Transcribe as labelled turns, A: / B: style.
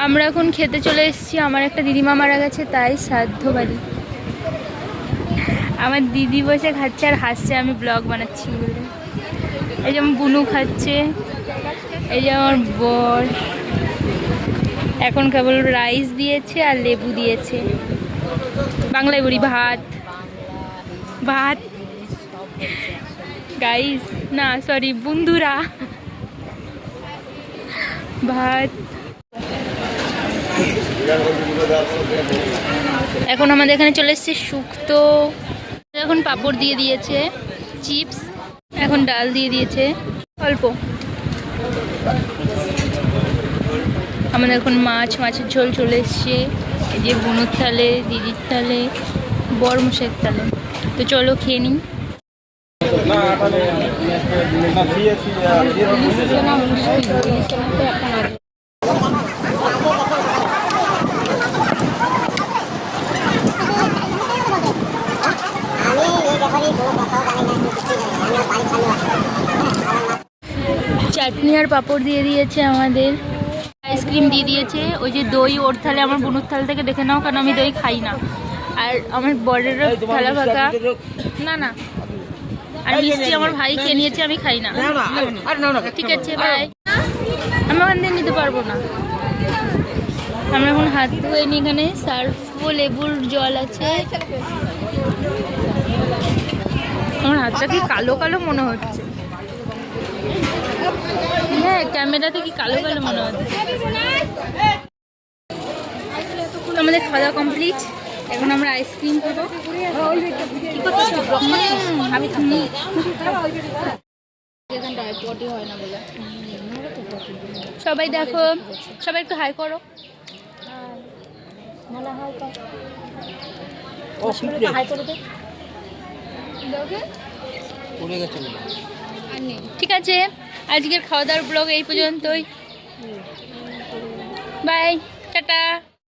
A: আমরা এখন খেতে চলে এসেছি। আমার একটা দিদিমা মারা গেছে, তাই শ্রাদ্ধ বাড়ি। আমার দিদি বসে খাচ্ছে আর হাসছে আমি ব্লগ বানাচ্ছি বলে। এই যে আমার বুনু খাচ্ছে, এই যে আমার বর। এখন কেবল রাইস দিয়েছে আর লেবু দিয়েছে। বাংলায় বলি ভাত ভাত গাইস, না সরি বন্ধুরা, ভাত। এখন আমাদের এখানে চলে এসছে শুক্তো। এখন পাঁপড় দিয়ে দিয়েছে, চিপস, এখন ডাল দিয়ে দিয়েছে অল্প। আমাদের এখন মাছের ঝোল চলে এসছে। এই যে বুনুর থালে, দিদির থালে, বর মশাইয়ের থালে। তো চলো খেয়ে নিই। চাটনি আর পাঁপড় দিয়ে দিয়েছে আমাদের, আইসক্রিম দিয়ে দিয়েছে। ওই যে দই ওর থালে, আমার বুনুর থাল থেকে দেখে নাও, কারণ আমি দই খাই না। আর আমার বরেরও থালা ফাঁকা, না না। আর মিষ্টি আমার ভাই খেয়ে নিয়েছে, আমি খাই না। ঠিক আছে ভাই, আমি ওখান থেকে নিতে পারবো না। আমরা এখন হাত ধুয়ে নি। এখানে সার্ফ ও লেবুর জল আছে। আমার হাতটা কি কালো কালো মনে হচ্ছে। হ্যাঁ, ক্যামেরাতে কি কালো কালো মনে হচ্ছে। আমাদের খাওয়া কমপ্লিট। এখন আমরা আইসক্রিম খাবো। সবাই দেখো, সবাই একটু হাই করো। ঠিক আছে, আজকের খাওয়া দাওয়ার ব্লগ এই পর্যন্তই। Bye, tata.